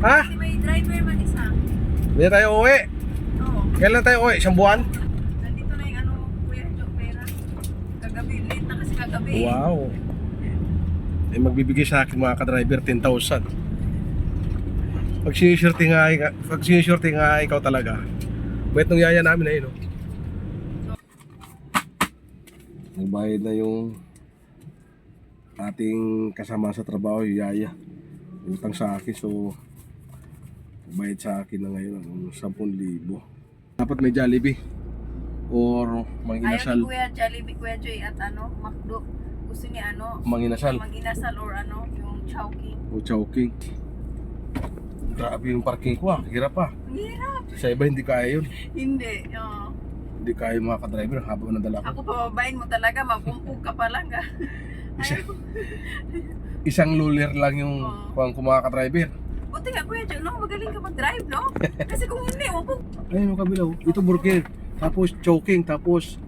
Ha? Kasi may driver man isa. Hindi na tayo uwi. Oo. Kailan tayo uwi? Isang buwan? Nandito na yung ano, Kuya Joe Pera. Kagabi, late na kasi kagabi. Wow. Eh magbibigay sa akin mga ka-driver 10,000. Pag sinusurte nga ikaw talaga. Bait nung yaya namin ayun, no? Nagbayad na yung ating kasama sa trabaho, yung yaya. Utang sa akin, so bayad sa akin na ngayon ang 10,000. Dapat may Jollibee or Ayaw manginasal. ni Kuya Jollibee, Kuya Joy at ano, McDo. Gusto niya ano, Manginasal mag-inasal or ano, yung Chowking. o Chowking. Grabe yung parking ko, hirap pa. Ang hirap. Sa iba hindi kaya yun. Hindi, oo. Hindi kaya yung mga ka-driver, ang haba ng dala ko. Ako pababain mo talaga, mapumpug ka pa lang. Isang lulir lang yung Oo. kung mga ka-driver. Buti nga Kuya Joy, no? Magaling ka mag-drive, no? Kasi kung hindi, upog. Ayun yung kabilaw, ito burger, tapos Chowking, tapos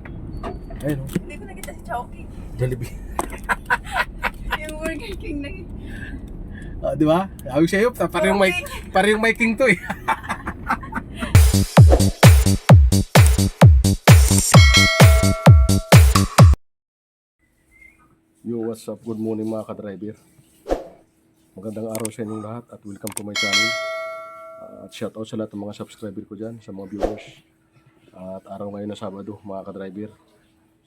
ayun o, Hindi ko nakita si Chowking. Jollibee. Yung Burger King na yun. Di ba? Sabi sa'yo, parang may king to eh. Yo, what's up? Good morning mga ka-driver. Magandang araw sa inyong lahat at welcome to my channel. At shout out sa lahat ng mga subscriber ko dyan, sa mga viewers. At araw ngayon na Sabado mga ka-driver.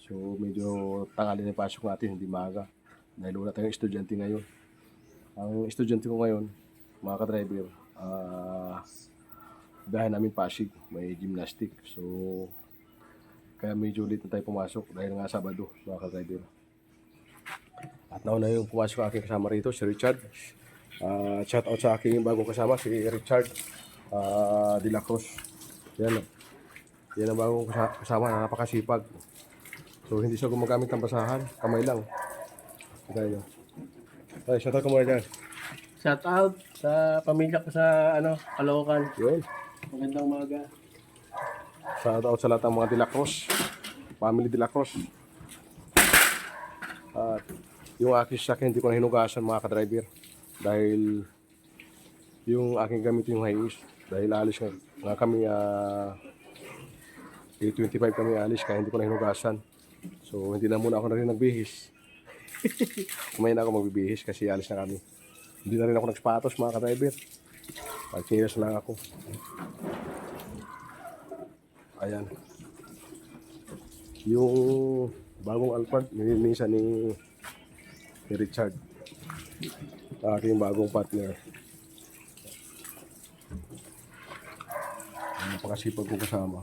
So medyo tanghali na yung pasok natin, hindi maaga. Dahil wala tayong estudyante ngayon. Ang estudyante ko ngayon, mga ka-driver, biyahe namin Pasig, may gymnastic. So kaya medyo late na tayo pumasok dahil nga Sabado mga ka-driver. At nauna yung pumasok aking kasama rito, si Richard. Shout out sa aking bagong kasama, si Richard De La Cruz. Yan ang bagong kasama na napakasipag. So hindi siya gumagamit ng basahan, kamay lang. Kaya ay, shout out ko muna dyan. Shout out sa pamilya ko sa Caloocan. Yun. Magandang umaga. Shout out sa lahat ng mga De La Cruz, family De La Cruz. At yung aking sasakyan hindi ko na hinugasan mga ka-driver dahil yung aking gamit yung highways dahil alis nga kami 8:25 kami alis kaya hindi ko na hinugasan. So hindi na muna ako na rin nagbihis. Kumain na ako magbibihis kasi alis na kami. Hindi na rin ako nagsapatos mga ka-driver. Pagkilas lang ako. Ayan. Yung bagong Alphard, nilinisan ni Richard. Aking bagong partner. Napakasipag kong kasama.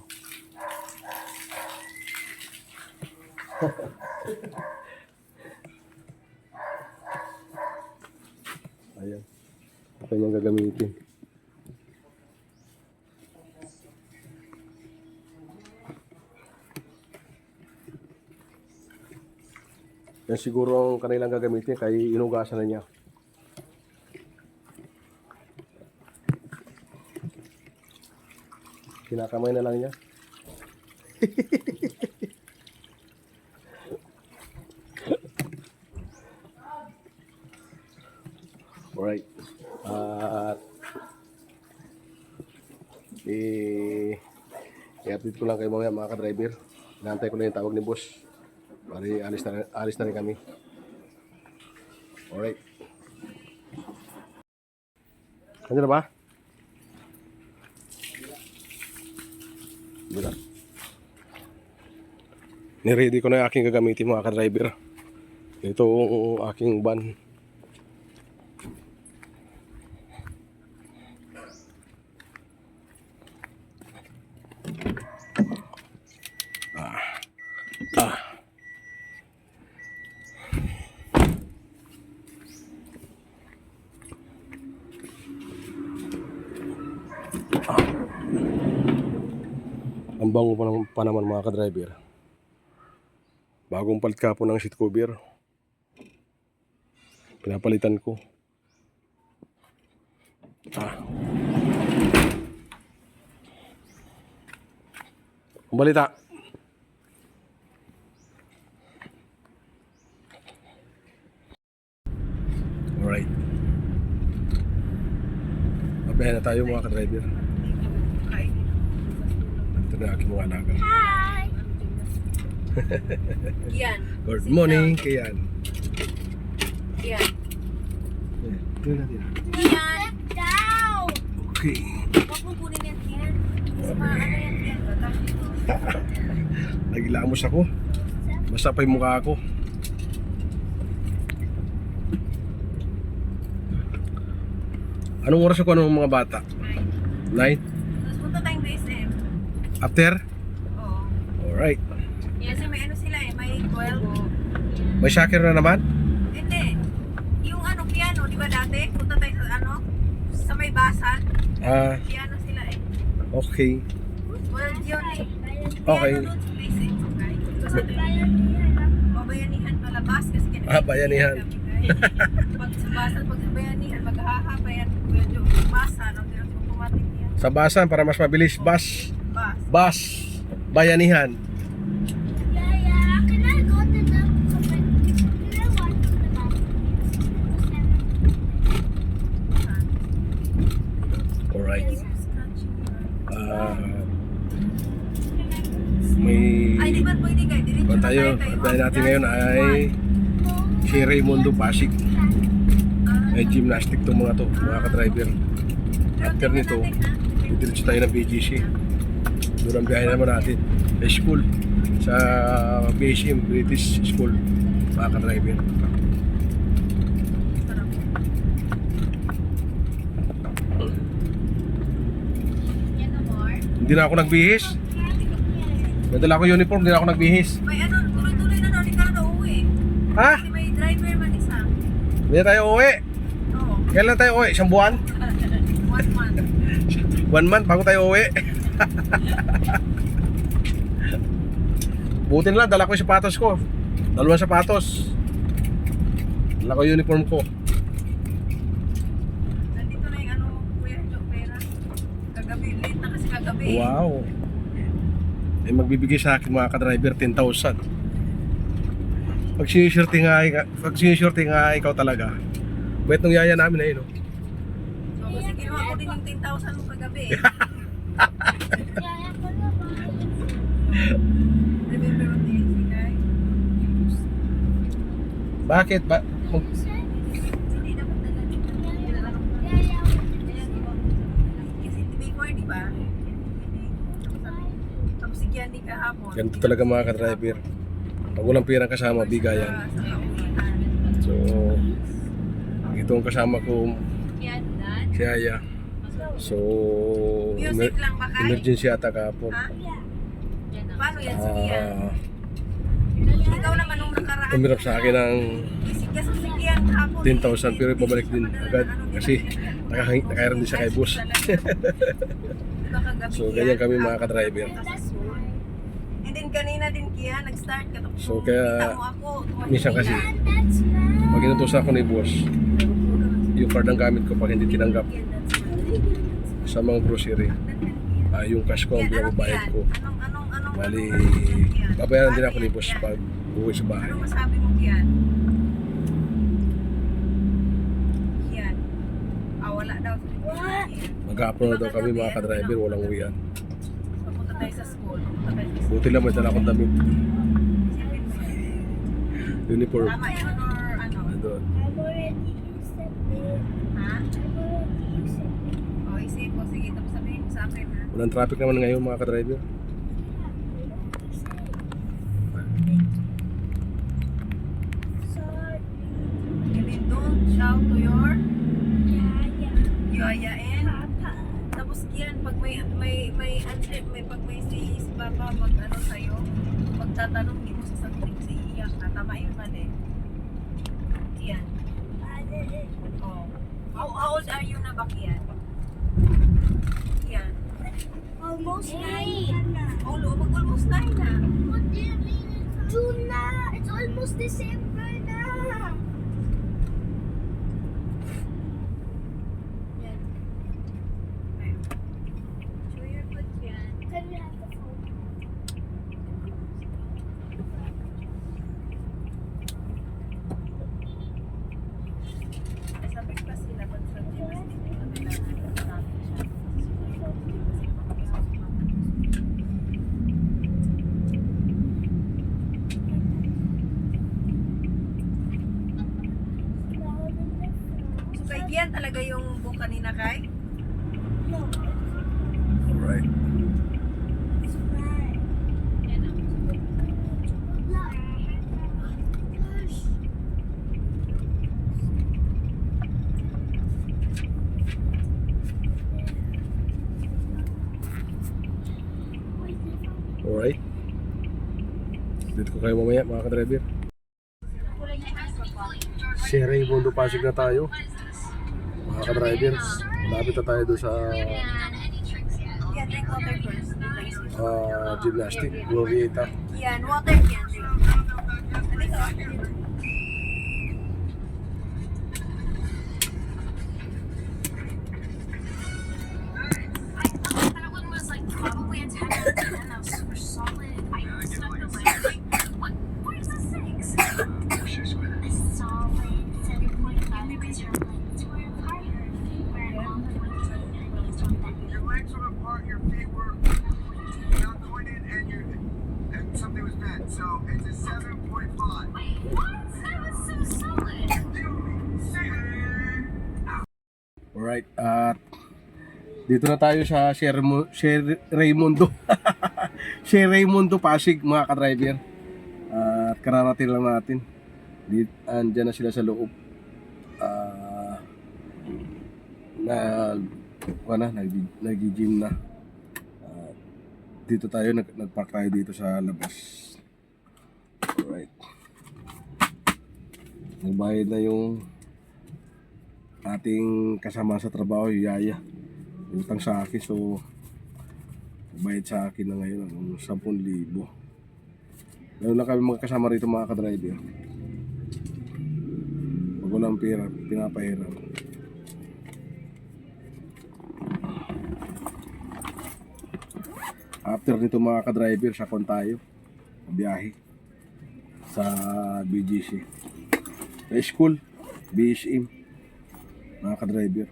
Ayan. Ito yung gagamitin. Yan siguro ang kanilang gagamitin kaya inugasan na niya. Kinakamay na lang niya. Alright. I-update ko lang kayo mga ka-driver. Inaantay ko na yung tawag ni boss. Bari, alis na rin kami. Alright. Ano na ba? Bila. Niready ko na yung aking gagamitin mga ka-driver. Ito ang aking van. Ang bango pa naman mga ka-driver. Bagong palit ka po ng seat cover. Pinapalitan ko. Ang balita. Alright. Bayan na tayo mga ka-driver. Kainin ako. Ito na aking mga alaga. Yan. Good morning, Kian. Yan. Ito natin. Yan. Okay. Huwag mong kunin yan, yan. Mas ano yan, yan. Batang dito. Nagilamos ako. Basta pa yung mukha ko. Anong oras ako ng mga bata? Night? Tapos punta tayong BSM. After? Oo. Alright. Yan, kasi may ano sila eh, may 12. May soccer na naman? Hindi. Yung ano, piano, di ba dati? Punta tayo sa ano, sa may basan. Ah, Piano sila eh. okay. Well, yun eh. Okay. Piano doon sa BSM, okay? Kasi mabayanihan palabas kasi Ah, bayanihan. Pag sa basan, pag sa bayanihan, maghahapa yan. Medyo basan, ang automatic yan. Sa basan para mas mabilis. Bus. Bas. Bus. Bayanihan. Alright. May... Ay, di ba pwede kayo? Diretso Kung na tayo, dahil natin ngayon ay si Raymundo Pasig. May gymnastic tong mga to, mga ka-driver. After nito, diretso tayo ng BGC. Doon ang biyahe naman natin. Sa school. Sa BSM, British School. Mga ka-driver. Hindi na ako nagbihis. Nadala ko uniform, hindi na ako nagbihis. May ano, tuloy-tuloy na daw ni Carlo uwi. Ha? Kasi may driver man isa. Hindi na tayo uwi. Oo. Kailan tayo uwi? Isang buwan? 1 month. 1 month bago tayo uwi. Buti na lang, dala ko yung sapatos ko. 2 sapatos. Dala ko yung uniform ko. Nandito na yung ano, Kuya Jo, pera. Kagabi, late na kasi kagabi. Wow. Eh magbibigay sa akin mga ka-driver 10,000. Pag sinusurte nga ikaw talaga. Bait nung yaya namin na yun. Oh. So, kasi kinuha ko din yung 10,000 mo kagabi. Remember what day is it, guys? Bakit? Hindi dapat dala dito. Kasi before, di ba? Tapos si Candy kahapon. Ganito talaga mga ka-driver. Pag walang pirang kasama, bigayan. Sa kauwihan. So, ito ang kasama ko, Yan, Dan. si Aya. So, Music lang ba kayo? emergency ata kahapon. Ha? Paano yan si Kian? Ah, Ikaw naman nung nakaraan. umirap sa akin ng Kasi si Kian kahapon. 10,000 pero babalik din agad kasi nakairam din siya kay boss. So, ganyan kami mga ka-driver. And then kanina din Kian, nag-start ka. So, kaya, Kita mo ako, minsan kasi, pag inutusan ako ni boss, yung card ang gamit ko pag hindi tinanggap sa mga grocery, yung cash ko ang binabayad ko. Anong Bali, babayaran din ako ni boss pag uwi sa bahay. Ano masabi mo Kian? Kian. Wala daw. Mag-upload na daw kami mga ka-driver, walang uwian. Pupunta tayo sa school. Pupunta tayo sa school. Buti lang may dala akong damit. Isipin mo yan. Uniform. Tama yun or ano? Doon. Ha? O isip mo. Sige, tapos sabihin mo sa akin ha. Walang traffic naman ngayon mga ka-driver. And then don't shout to your yayain. Tapos Kian, pag pag may si Papa mag ano sa'yo, magtatanong, di mo sasagutin si iyak na. Tama yun mali. Kian. Oh. How old are you na ba Kian? Kian. Almost 9. Almost 9 na. What do you mean? June na. It's almost December na. Yan. Ayun. Show your good Kian. Can we have the phone? Sabi pa sila pag sa gymnastic na kailangan Yan talaga yung book kanina kay? No. Alright. It's red. Look. Gosh. Alright. Dito ko kayo mamaya mga ka-driver. Si Raymundo Pasig na tayo. Mga ka-drivers, malapit na tayo doon sa Yan, drink water first. gymnastic, Glorieta. Yan, water yan. Drink. Halika. That one was like probably a 10 out of 10. That was super solid. I stuck the landing. Where's the 6? A solid 7.5 because your legs were higher. Where all the ones based on that. Your legs were apart, your feet were not pointed, and something was bent. So it's a 7.5. Wait, what? That was so solid. Alright, at dito na tayo sa Sir Raymundo. Sir Raymundo Pasig mga ka-driver. At kararating lang natin. Andyan na sila sa loob. Nag-gym na. Dito tayo, nag-park tayo dito sa labas. Alright. Nagbayad na yung ating kasama sa trabaho, yung Yaya. Utang sa akin, so bayad sa akin na ngayon ng 10,000. Meron lang kami mga kasama rito mga ka-driver. Pag walang pera, pinapahiram. After nito mga ka-driver, sakon tayo biyahe sa BGC. Sa school, BSM mga ka-driver.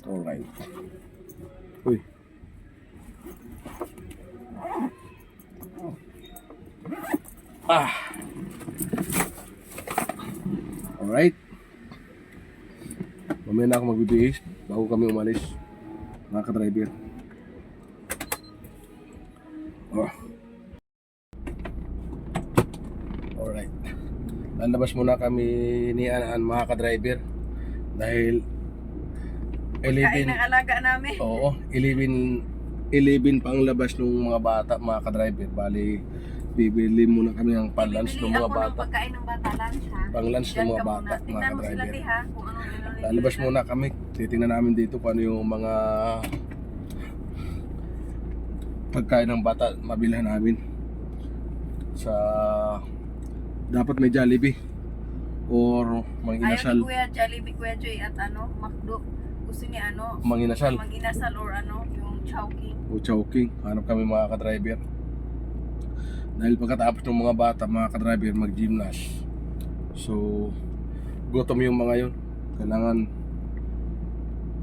Alright. Uy. Alright. Mamaya na ako magbibihis bago kami umalis. Mga ka-driver. Alright. Lalabas muna kami ni Anaan mga ka-driver. Dahil Kain ng alaga namin. Oo, 11 pang labas ng mga bata, mga ka-driver. Bali, bibili muna kami ng pang-lunch ng mga bata. Pagkain ng bata, lunch ha. Pang-lunch ng mga bata, mga Tingnan mo sila ka-driver. ha, kung ano. Lalabas muna kami. Titingnan namin dito kung ano yung mga pagkain ng bata mabilhan namin. Sa dapat may Jollibee or Manginasal. Ayaw ni Kuya Jollibee, Kuya Joy at McDo. Gusto niya Manginasal Manginasal or yung Chowking. o Chowking. Hanap kami mga ka-driver. Dahil pagkatapos ng mga bata, mga ka-driver, mag-gymnast. So, gutom yung mga yun. Kailangan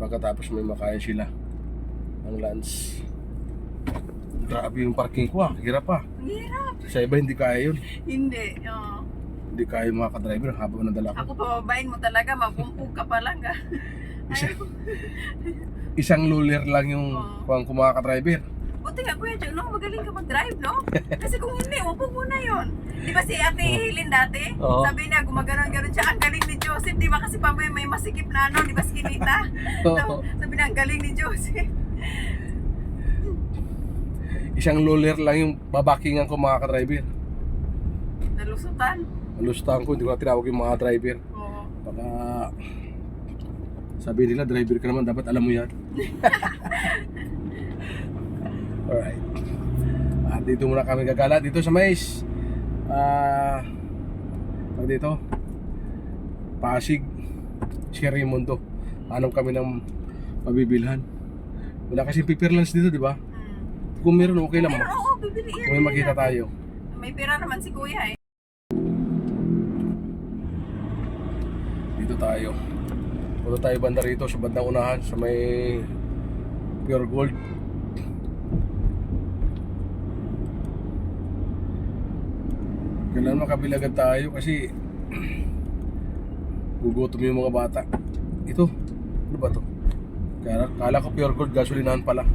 pagkatapos may makain sila ng lunch. Grabe yung parking ko hirap pa. Hirap. Sa iba hindi kaya yun. Hindi. Oo. Hindi kaya yung mga ka-driver habang nadala ko. Ako pababain mo talaga, mapumpug ka pa lang ha. Isang luller lang yung kuwang ko mga ka-driver. Buti nga Kuya Joy, magaling ka mag-drive, no? Kasi kung hindi, upo mo na yun. Di ba si Ate Helen dati? Oo. Sabi niya, gumaganon-ganon siya. Ang galing ni Joseph. Di ba kasi pa may masikip na di ba skinita? Oo. Sabi niya, ang galing ni Joseph. Isang luller lang yung babakingan ko mga ka-driver. Nalusutan. Alustahan ko, hindi ko na tinawag yung mga driver. Oo. Baka sabi nila, driver ka naman, dapat alam mo yan. Alright. At dito muna kami gagala. Dito sa mais. Dito. Pasig. Sir Raymundo. Hanap kami ng mabibilhan. Wala kasing paper lunch dito, di ba? Kung meron, okay lang. Pero oo, bibili yan. Kung may makita tayo. May pera naman si kuya eh. Dito tayo. Punta tayo banda rito sa bandang unahan sa may Pure Gold. Kailangan makabilagad tayo kasi gugutom yung mga bata. Ito, ano ba to? Kala ko Pure Gold, gasolinahan pala.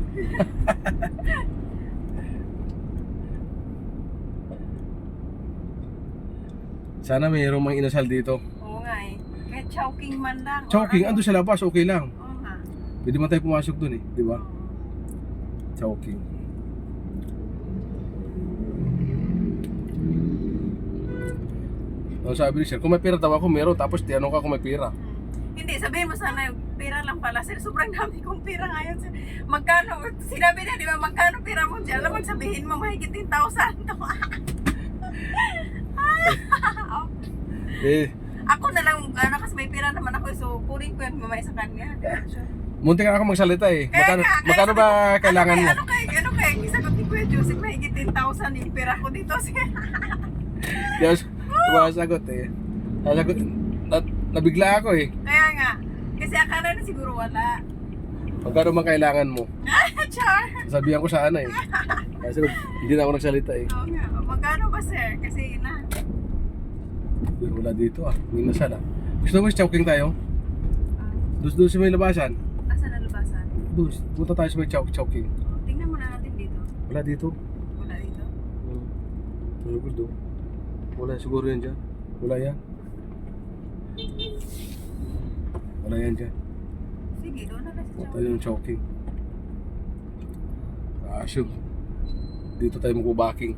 Sana mayroong mga inasal dito. Oo nga eh. Kahit chowking man lang. or Chowking, ano. ando sa labas, okay lang. Oo nga. Pwede man tayo pumasok dun eh, di ba? Chowking. Ang sabi ni sir, kung may pera daw ako, meron. Tapos tinanong ka kung may pera. Hindi, sabihin mo sana yung pera lang pala. Sir, sobrang dami kong pera ngayon. Sir. Magkano? Sinabi na, di ba, magkano pera mo dyan? Alam, magsabihin mo, mahigit 10,000 to. Eh, Ako na lang, ano, kasi may pera naman ako. So, kunin ko yan mamaya sa kanya. munti ka ako magsalita eh. Kaya Magkano nga, ba kailangan mo? Ano kaya, isagot ni Kuya Joseph, mahigit 10,000 yung pera ko dito. Yes, sumasagot eh. Nasagot, nabigla ako eh. Kaya nga, kasi akala na siguro wala. Magkano man kailangan mo? Char! Sabihan ko sana eh. Kasi hindi na ako nagsalita eh. Oo nga, magkano ba sir? Kasi na, Pero wala dito ah. May nasal ah. Gusto mo chowking tayo? Doon sa may labasan. asa na lubasan? Doon, punta tayo sa may chowking. Tingnan muna natin dito. Wala dito. Wala dito. Siguro doon. Wala siguro yan dyan. Wala yan. Wala yan dyan. Sige, doon na lang sa Punta tayo ng chowking. Asyo. Dito tayo magbabaking.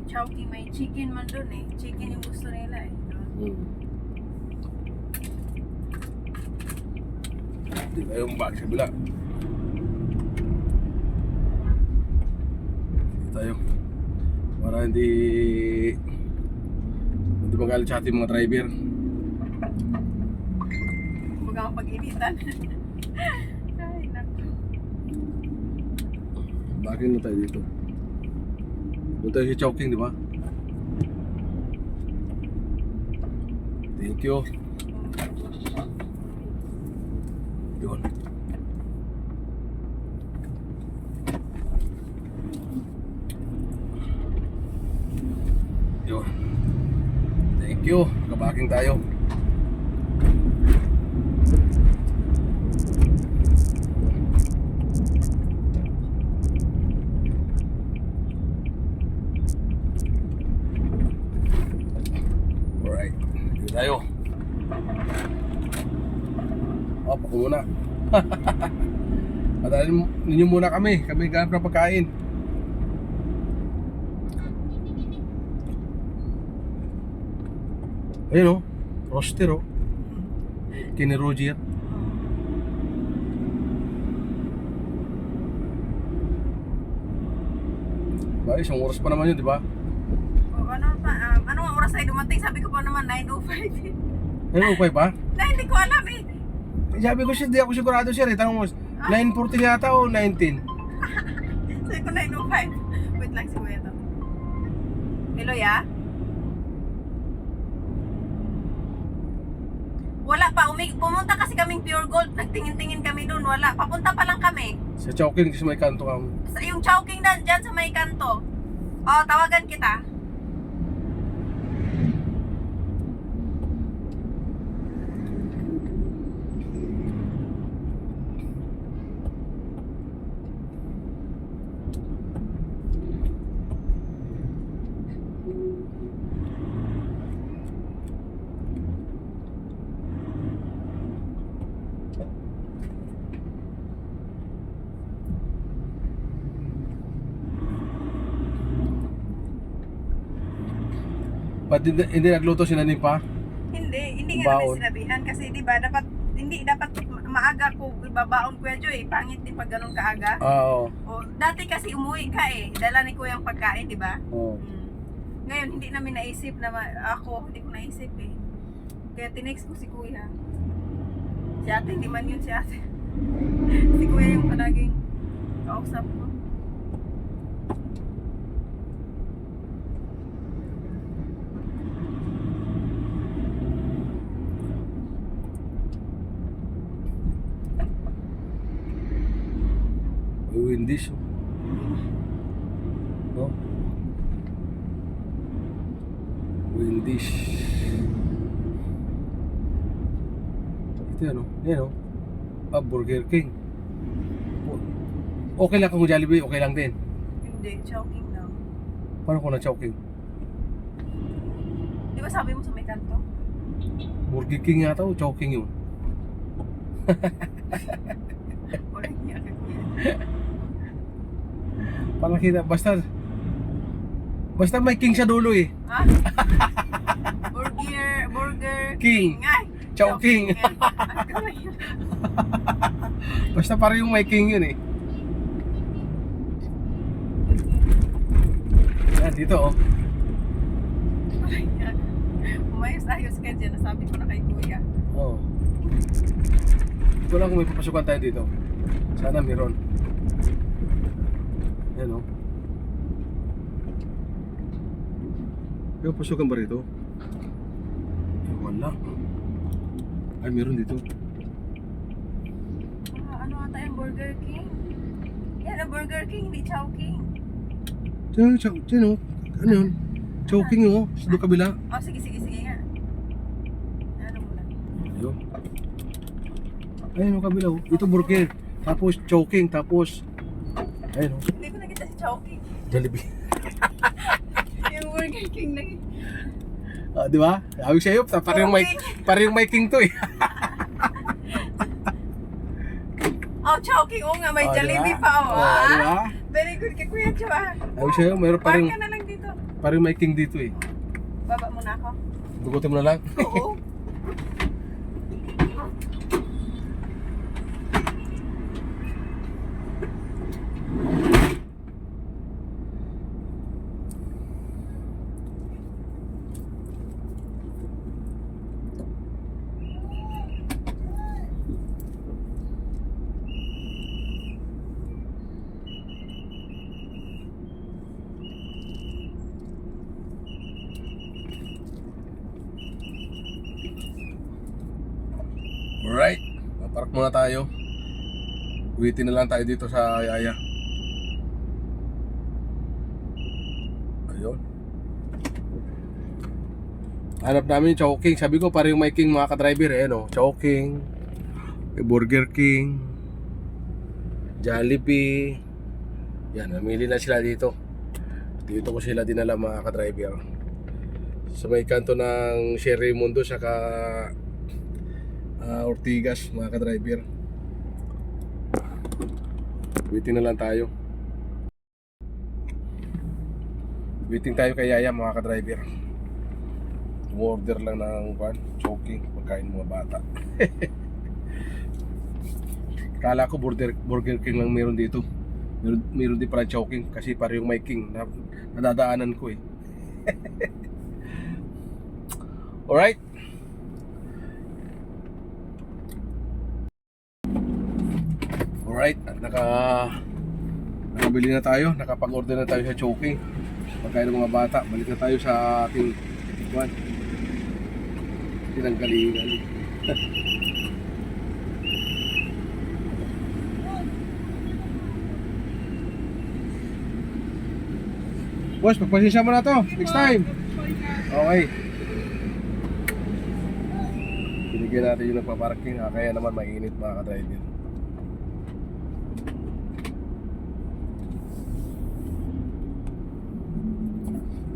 Chowking, may chicken man doon eh. Chicken yung gusto nila eh. Hindi tayo mag sa bila. Dito tayo. Para hindi magalit sa ating mga driver. Huwag kang pag-initan. Ay, naku. Bakit na tayo dito? Doon tayo sa chowking, di ba? Thank you. Yun. Yun. Thank you. Kabaking tayo. Alright. Dito tayo. Pako muna. Patayin ninyo muna kami. Kami ganap ng pagkain. Ayun o. Roster o. Kini Roger. Ba, isang oras pa naman yun, di ba? O, ano pa, ano ang oras ay dumating? Sabi ko pa naman 9:05. Ayun, okay pa? Na, hindi ko alam eh. Sabi ko siya, di ako sigurado siya. Tanong mo, 9:14 yata o 19? Sabi ko 9:05. Wait lang si Kuya to. Hello, ya? Wala pa, pumunta kasi kaming Pure Gold. Nagtingin-tingin kami doon, wala. Papunta pa lang kami. Sa chowking, sa may kanto ka. Yung chowking na dyan sa may kanto. O, tawagan kita. Ba't hindi nagluto si Nanin pa? Hindi nga namin Baon. sinabihan kasi di ba dapat maaga ko ibabaon Kuya Joy, pangit din pag ganun kaaga. Oo. O, dati kasi umuwi ka eh, dala ni Kuya ang pagkain, di ba? Oo. Ngayon, hindi namin naisip na hindi ko naisip eh. Kaya tinext ko si kuya. Si ate, hindi man yun si ate. Si kuya yung palaging kausap ko. Wendy's. No? Wendy's. Ito yan, no? Yan, no? Burger King. Okay lang kung Jollibee, okay lang din. Hindi, choking lang. Paano kung na-choking? Di ba sabi mo sa may kanto? Burger King yata o choking yun? Wala niya kay kuya. Parang kita, basta may king sa dulo eh. Ah? Burger King. Ay! Choking. Basta parang yung may king yun eh. Yan, dito oh. Umayos-ayos ka dyan. Nasabi ko na kay kuya. Oo. Ito lang kung may papasukan tayo dito. Sana meron. Yan oh. May papasukan ba rito? Wala. Ay, meron dito. Ano ata yung Burger King? Yan ang Burger King, hindi Chowking. Diyan oh. Ano yun? Choking oh. Sa doon kabila. Oh, sige nga. Ano mo lang? Ayun. Ayun oh, kabila oh. Ito burger. Tapos choking. Tapos ayun oh. Hindi ko nakita si Chowking. Jollibee. Yung Burger King lang. Di ba? Sabi sa'yo, parang may king to eh. Oh, Chowking. Oo nga, may Oh, Jollibee diba? pa. Oh, Di ba? Very good kay Kuya Cho ah. Sabi sa'yo, meron Parang parang ka na lang dito. may king dito eh. Baba muna ako. Dugutin mo na lang. Oo. Alright. Park muna tayo. Waitin na lang tayo dito sa Yaya. Ayun. Hanap namin yung Chowking. Sabi ko parang may king mga ka-driver eh, no? Chowking, Burger King, Jollibee. Yan, namili na sila dito. Dito ko sila dinala mga ka-driver. Sa may kanto ng Sherry Mundo saka Ortigas mga ka-driver. Waiting na lang tayo. Waiting tayo kay Yaya mga ka-driver. Order lang ng choking, pagkain mga bata. Kala ko Burger King lang meron dito. Meron din pala choking kasi parang yung may king na nadadaanan ko eh. Alright. Alright, nakabili na tayo, nakapag-order na tayo sa choking. Pagkain ng mga bata, balik na tayo sa ating titikman. Tinanggalingan. Boss, pagpasensya mo na to, next time. Okay. Binigyan natin yung nagpaparking, kaya naman mainit mga ka-driver.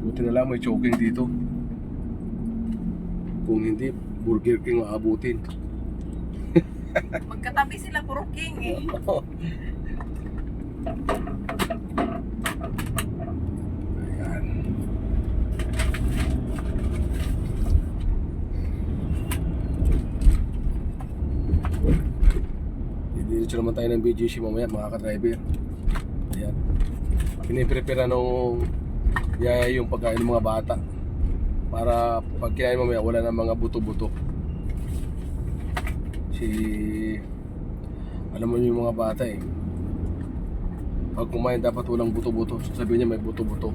Buti na lang may choking dito. Kung hindi, Burger King maabutin. Magkatabi sila, puro king eh. Ayan. Didiretso naman tayo ng BGC mamaya mga ka-driver. Ayan. Piniprepare na nung Yaya yung pagkain ng mga bata. Para pag kinain mamaya, wala na mga buto-buto. Alam mo yung mga bata eh. Pag kumain dapat walang buto-buto. Sabihin niya may buto-buto.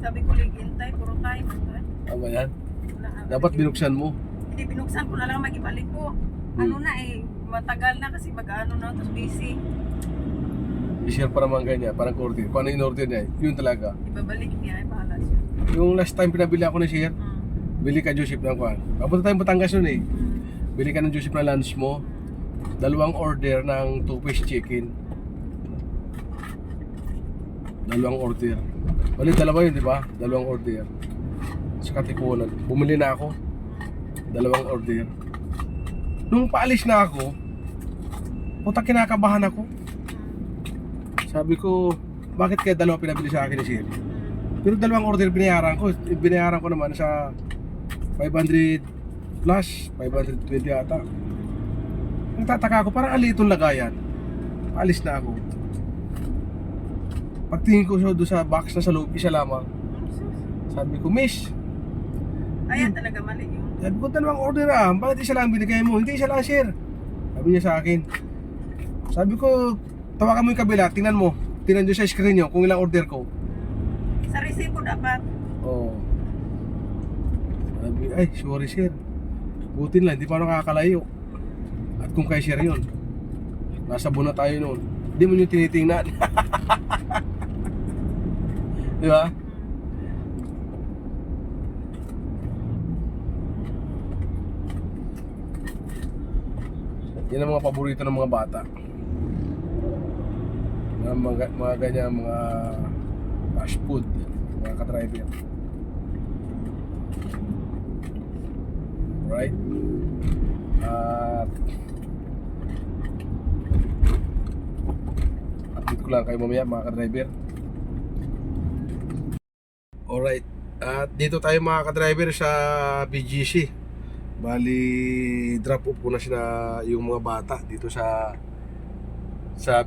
Sabi ko, ligintay, puro time. Tama yan. Wala, Dapat binuksan mo. Hindi, binuksan ko na lang mag-ibalik ko. Ano na eh, matagal na kasi mag-ano na, tapos busy. I-share pa naman ganyan. Parang order. Paano in-order niya? Yun talaga. Ibabalik niya, ay bahala siya. Yung last time pinabili ako ng share, bili ka Joseph ng kwan. Papunta tayong Batangas nun eh. Bili ka ng Joseph na lunch mo. 2 order ng 2-piece chicken. 2 order. Bali, 2 yun, di ba? 2 order. Sa Katipunan. Bumili na ako. 2 order. Nung paalis na ako, puta kinakabahan ako. Sabi ko, bakit kaya 2 pinabili sa akin ni Sir? Pero 2 order binayaran ko. Binayaran ko naman sa 500 plus, 520 ata. Nagtataka ako, parang ali itong lagayan. Paalis na ako. Pagtingin ko doon sa box na sa loob, isa lamang. Sabi ko, Miss, Ayan talaga mali yun. sabi ko, 2 order bakit isa lang binigay mo? Hindi, isa lang Sir. Sabi niya sa akin. Sabi ko, tawakan mo yung kabila, tingnan mo. Tingnan nyo sa screen nyo kung ilang order ko. Sa resibo dapat. Oo. Sabi, ay, sorry Sir. Butin lang, hindi pa ako nakakalayo. At kung kay Sir yun, nasa na tayo noon. Hindi mo nyo tinitingnan. Di ba? Yan ang mga paborito ng mga bata. Mga ganyan, mga fast food, mga ka-driver. Right? At update ko lang kayo mamaya mga ka-driver. Alright. At dito tayo mga ka-driver sa BGC. Bali, drop off po na sila yung mga bata dito sa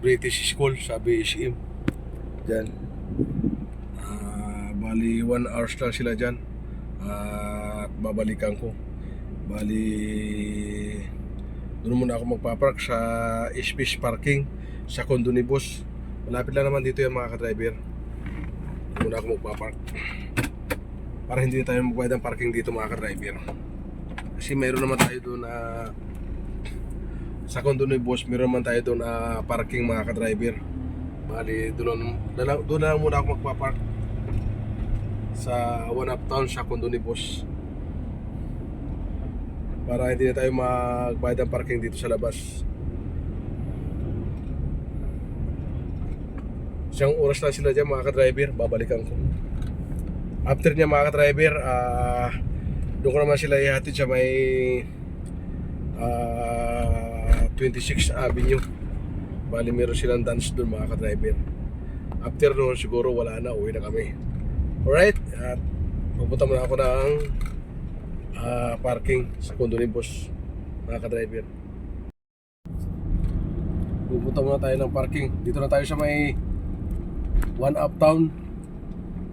British School, sa BSM. Diyan. Bali, 1 hours lang sila dyan. At babalikan ko. Bali, doon muna ako magpapark sa space parking sa condo ni boss. Malapit lang naman dito yung mga ka-driver. Doon muna ako magpapark para hindi na tayo magbayad ng parking dito mga ka-driver. Kasi mayroon naman tayo doon sa condo ni boss, mayroon naman tayo doon parking mga ka-driver. Bali, doon na lang muna ako magpapark sa One Uptown sa condo ni boss. Para hindi na tayo magbayad ng parking dito sa labas. Isang oras na sila dyan mga ka-driver, babalikan ko. After niya mga ka-driver, doon ko naman sila ihatid sa may 26th Avenue. Bali meron silang dance doon mga ka-driver. After noon siguro wala na, uwi na kami. Alright, at pupunta muna ako ng parking sa condo ni boss mga ka-driver. Pupunta muna tayo ng parking. Dito na tayo sa may One Uptown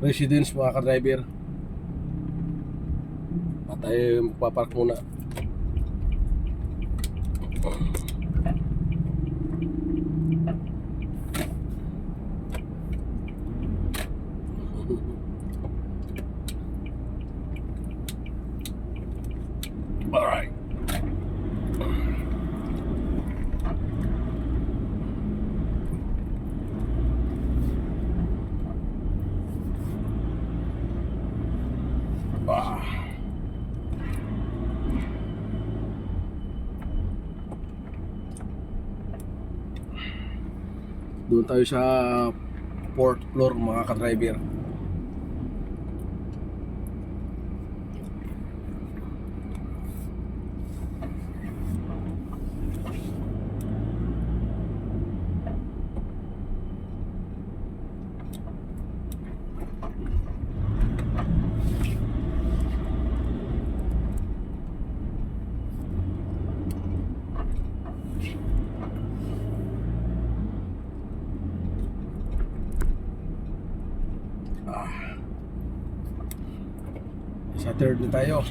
Residence mga ka-driver. At tayo magpapark muna. Alright. Doon tayo sa 4th floor mga ka-driver. Sa third na tayo.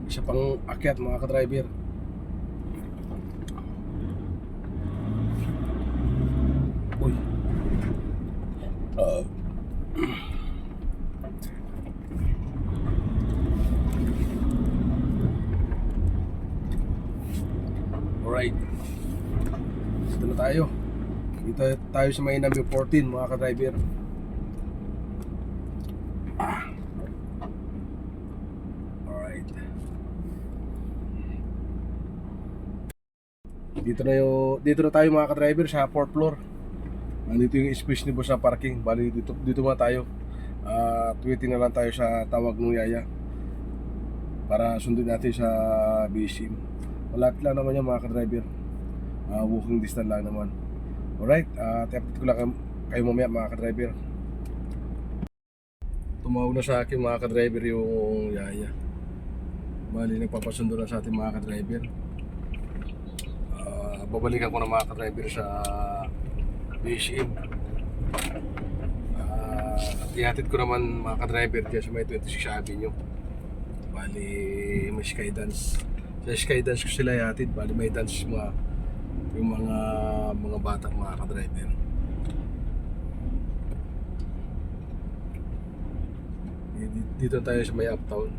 Isa pang akyat mga ka-driver. Uy. Alright. Dito na tayo. Dito tayo sa may number 14 mga ka-driver. Alright. Dito na tayo mga ka-driver sa 4th floor. Nandito yung space ni boss na parking. Bali dito muna tayo. Waiting na lang tayo sa tawag ng yaya para sundin natin sa BSIM. Malapit lang naman yan mga ka-driver. Walking distance lang naman. Alright, update ko lang kayo mamaya mga ka-driver. Tumawag na sa akin mga ka-driver yung yaya. Bali nagpapasundo na sa atin mga ka-driver. Babalikan ko na mga ka-driver sa BSIM. Ihatid ko naman mga ka-driver dyan sa may 26 Avenue. Bali may skydance. Sa skydance ko sila ihatid. Bali may dance yung mga bata mga ka-driver. Dito tayo sa may uptown.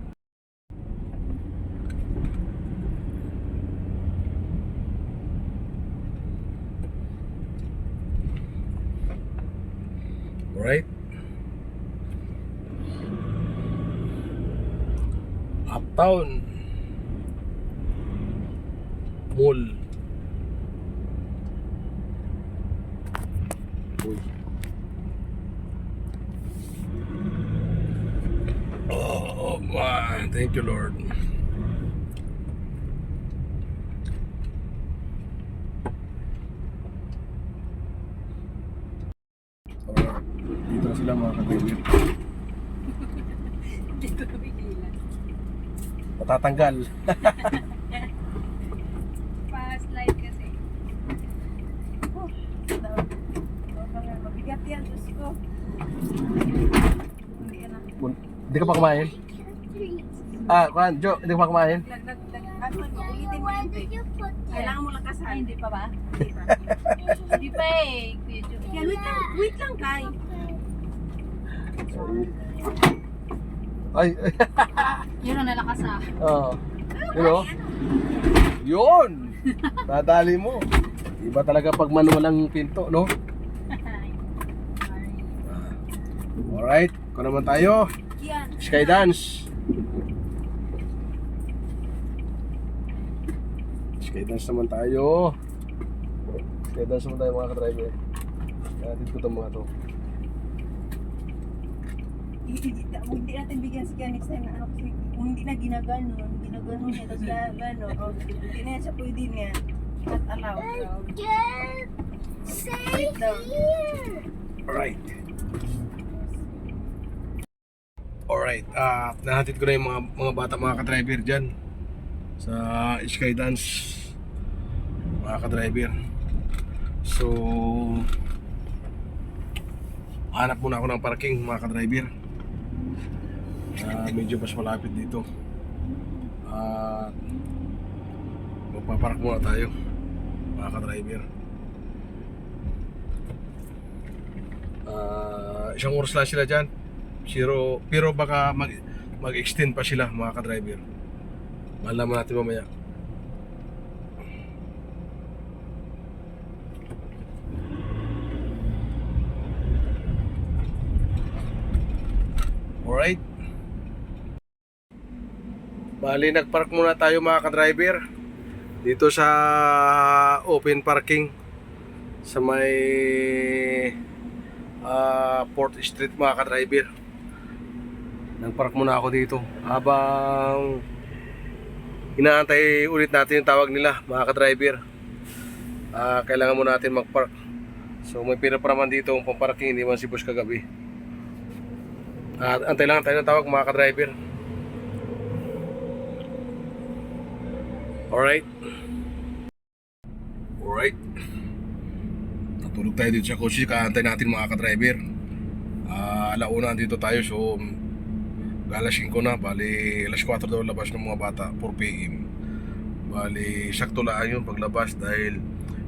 Alright. Uptown Mall. Uy. Oh man, thank you Lord. Alright. Dito na sila mga ka-driver. Dito kami kailan. Matatanggal. Pa-slide kasi. Mabigat yan, Diyos ko. Hindi yan na. Hindi ka pa kumain? Kuhan, Jo, hindi ka pa kumain? Ulitin mo Where yung did big. you put it? Kailangan mo lakasan. Hindi pa ba? Hindi pa eh. Kuya Jo. Yan, wait lang, Kai. Ay, Yun ang nalakas na. oo. You know? Yun! Nadali mo. Iba talaga pag manual ang pinto, no? Alright, kung naman tayo. Yan. Skydance. Skydance naman tayo. Skydance naman tayo mga ka-driver. Natin ko itong mga to. Hindi natin bigyan si Kaya next time na ano kasi kung hindi na ginagano niya tapos gano hindi na siya pwede niya not allowed. Get safe here. Alright. Alright, nahatid ko na yung mga bata mga ka-driver dyan sa Skydance mga ka-driver. So hanap muna ako ng parking mga ka-driver. Medyo mas malapit dito. Magpapark muna tayo mga ka-driver. Isang oras lang sila dyan. Pero baka mag-extend pa sila mga ka-driver. Malaman natin mamaya. Alright. Bali nagpark muna tayo mga ka-driver dito sa open parking sa may 4th Street mga ka-driver. Nagpark muna ako dito habang inaantay ulit natin yung tawag nila mga ka-driver. Kailangan muna natin mag-park. So may pira pa naman dito ang pang-parking, hindi man si boss kagabi. Antay lang tayo ng tawag mga ka-driver. Alright. Natulog tayo dito sa kotse, kaantay natin mga ka-driver. Alauna dito tayo, so Alas 5 na, bali alas 4 daw labas ng mga bata, 4 PM. Bali, sakto lang yun paglabas dahil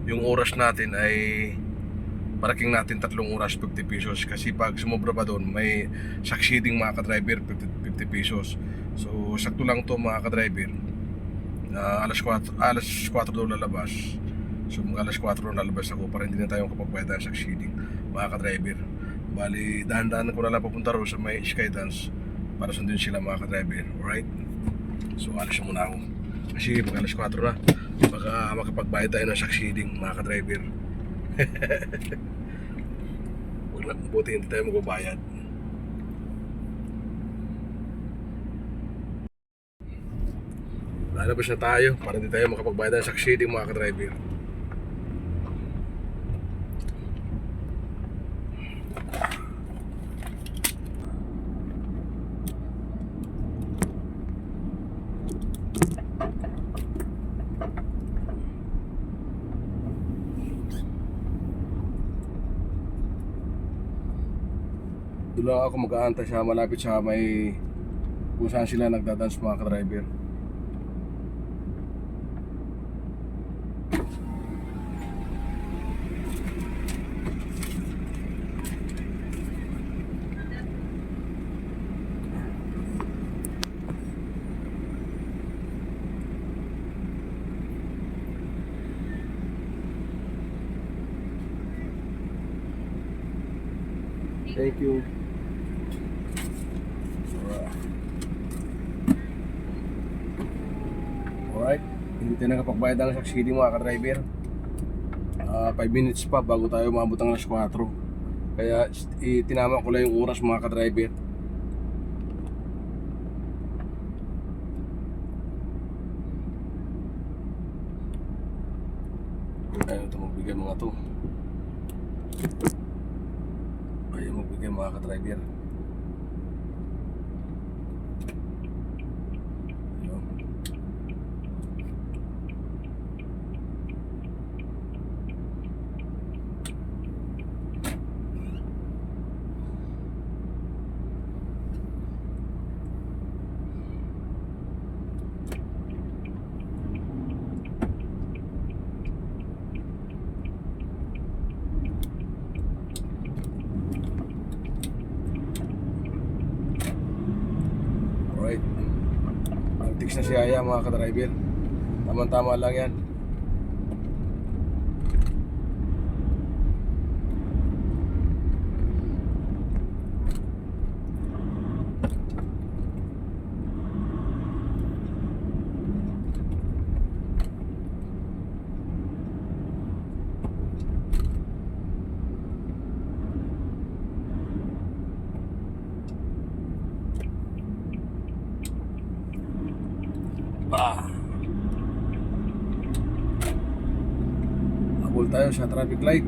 yung oras natin ay paraking natin 3 oras 50 pesos kasi pag sumobra pa doon may succeeding mga ka-driver 50 pesos. So sakto lang to mga ka-driver na alas 4 daw lalabas. So mga alas 4 na lalabas ako para hindi na tayo kapagbayad ng succeeding mga ka-driver. Bali dahan-dahan ko na lang papunta ro sa may Skydance para sundin sila mga ka-driver. Alright? So alis muna ako kasi pag alas 4 na baka makapagbayad tayo ng succeeding mga ka-driver. Buti hindi tayo magbabayad. Lalabas na tayo para hindi tayo makapagbayad ng succeeding mga ka-driver. Doon lang ako mag-aantay sa malapit sa may kung saan sila nagdadance mga ka-driver. Thank you. Alright, hindi tayo nakapagbayad ng succeeding mga ka-driver. 5 minutes pa bago tayo maabot ng alas 4. Kaya tinama ko lang yung oras mga ka-driver. Ayaw ito magbigay mga to. Ayaw magbigay mga ka-driver. Alright, antics na si Aya mga ka-driver. Tama-tama lang yan. Habol tayo sa traffic light.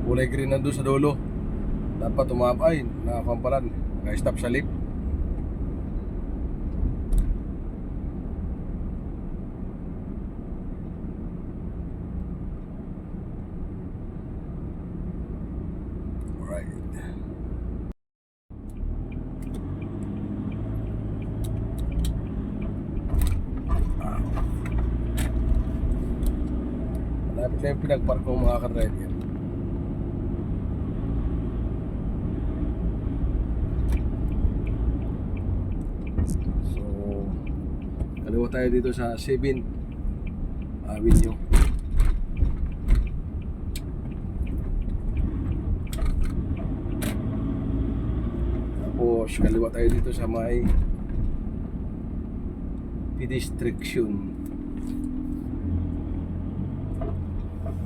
Kulay green nandun sa dulo. Dapat umabay, nakakumpalan. Naka-stop sa lift. Alright. Malapit na yung pinagpark ko mga ka-driver. So, kaliwa tayo dito sa 7 Avenue. Tapos kaliwa tayo dito sa may pedestrian.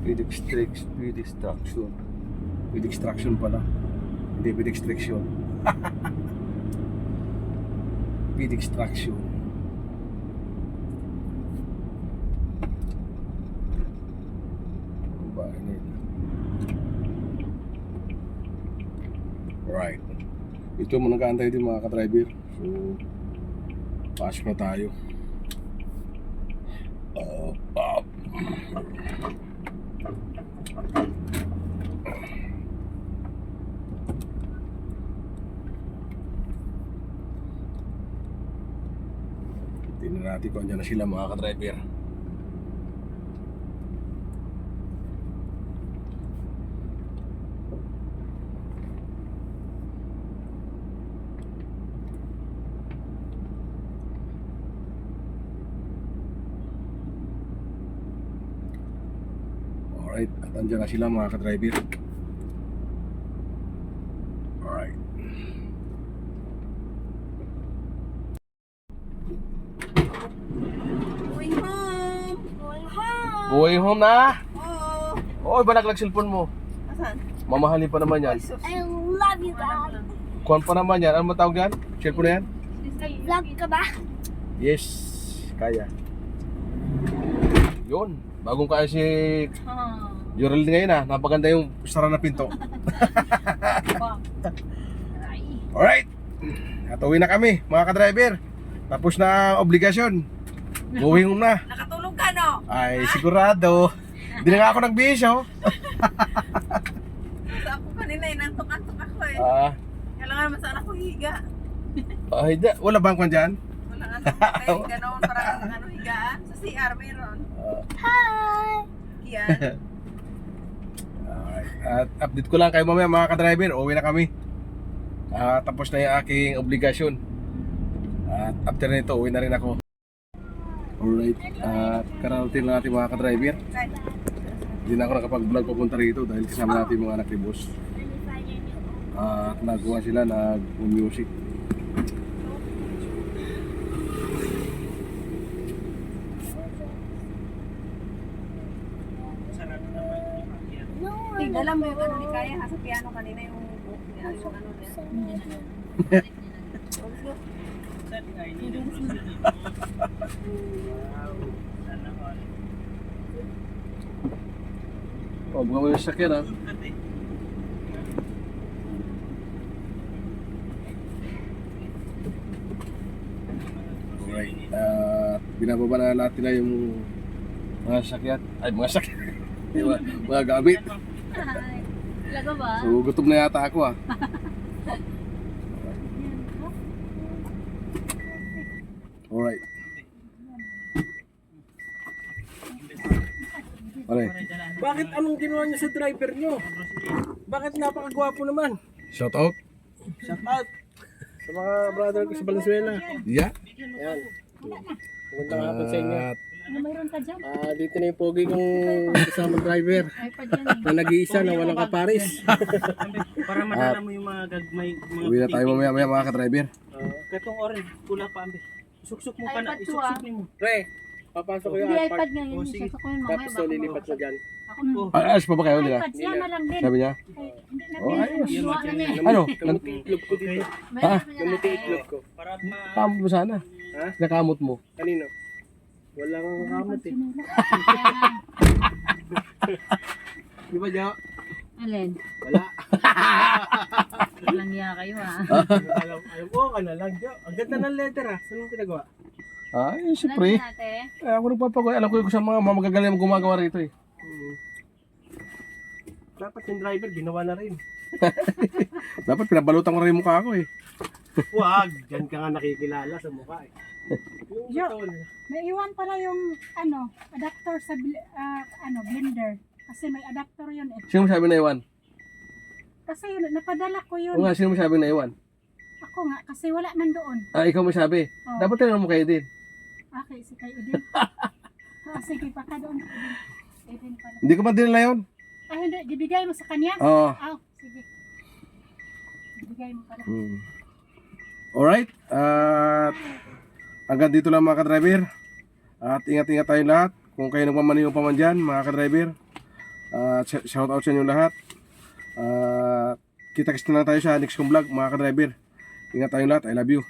Pedestrian pala. Hindi pedestrian. Pedestrian. Bahay nila. Right. Ito mo nag-aantay din mga ka-driver. So, pasok na tayo. Tingnan natin kung andyan na sila mga ka-driver. Alright, at andyan na sila mga ka-driver. Alright. Going home! Going home. Going home na! Oo. Oy, banaglag cellphone mo. Asan? Mamahalin pa naman yan. Ay, sus. I love you, Dad. Kuhan pa naman yan. Ano matawag yan? Cellphone na yan? Vlog ka ba? Yes, kaya. Yun, bagong kaya si Jorel ngayon ah. Napaganda yung sara na pinto. Alright, at uwi na kami mga ka-driver. Tapos na ang obligasyon. Going home na. Nakatulog ka, no? Ay, sigurado. Hindi na nga ako nagbihis oh. Sa ako kanina, inantok-antok ako eh. Kailangan naman sana ako higa. Wala bang kwan dyan? Wala nga nang ganoon, parang ano, higaan. Sa CR mayroon. Hi. Yan. Alright, at update ko lang kayo mamaya mga ka-driver. Uwi na kami. Tapos na yung aking obligasyon. At after nito, uwi na rin ako. Alright, kararating lang natin mga ka-driver. Hindi na ako nakapag-vlog papunta rito dahil kasama natin mga anak ni boss. At nagawa sila, nag-music. No, Tingnan mo yung ano ni Kaya ha, sa piano kanina yung ano niya. Oh, buka mo yung sakyan ha. Alright, binababa na natin na yung mga sakyan. Ay, mga sakyan. mga gamit. Talaga ba? So, gutom na yata ako ah. Alright. Pare, Bakit anong ginawa niyo sa driver niyo? Bakit napakagwapo naman? shout out. Shout out sa mga brother ko sa Valenzuela. Yeah. Yan. Magandang hapon sa inyo. At Ano mayroon ka dyan? Dito na yung pogi kong kasama driver iPad yan eh. na nag-iisa na walang kaparis. Para madala mo yung mga gagmay, mga uwi na tayo mamaya mga ka-driver. Katong orange, pula pa ambe. Suksok mo pa na, iPad to, isuksok mo. Pre, papasok ko yung Hindi iPad. iPad nga yun. Oh, sige. Sasako yun mamaya. Tapos baka lilipat mo dyan. Ako na. Ayos pa ba kayo nila? iPad siya na lang din. Sabi niya? Ay, hindi na Oh, din. ayos. Luwa na niya. Ano? Kamuti itlog ko dito. Mayroon pa niya Kamuti na. itlog ko. Para ma... Kamot mo sana. Ha? Nakamot mo. Kanino? Wala kang kamot eh. Kaya nga. Di ba, Jo? Alin? Wala. Walang hiya kayo ah. alam ko ka na lang, Jo. Ang ganda ng letter ah. Saan mo pinagawa? Ay, siyempre. Lagi natin. Ako nagpapagoy. Alam ko yung sa mga magagaling gumagawa rito eh. Dapat yung driver, ginawa na rin. Dapat pinabalutan ko rin yung mukha ko eh. Wag! Diyan ka nga nakikilala sa mukha eh. Yung Jo. totoo na. May iwan pala yung adapter sa blender. Kasi may adapter yun eh. Sino masabi na iwan? Kasi yun, napadala ko yun. O nga, sino masabi na iwan? Ako nga, kasi wala man doon. Ikaw masabi. Oh. Dapat tinanong mo kayo din. Okay, si kay Edin. Sige, baka doon. Edin pala. Hindi ko ba dinala yun? Hindi, ibigay mo sa kanya? Oo. Sige. Ibigay mo pala. Alright. At hanggang dito lang mga ka-driver. At ingat-ingat tayo lahat. Kung kayo nagmamaniho pa man dyan, mga ka-driver. Shout out sa inyo lahat. Kita-kits na lang tayo sa next kong vlog, mga ka-driver. Ingat tayo lahat. I love you.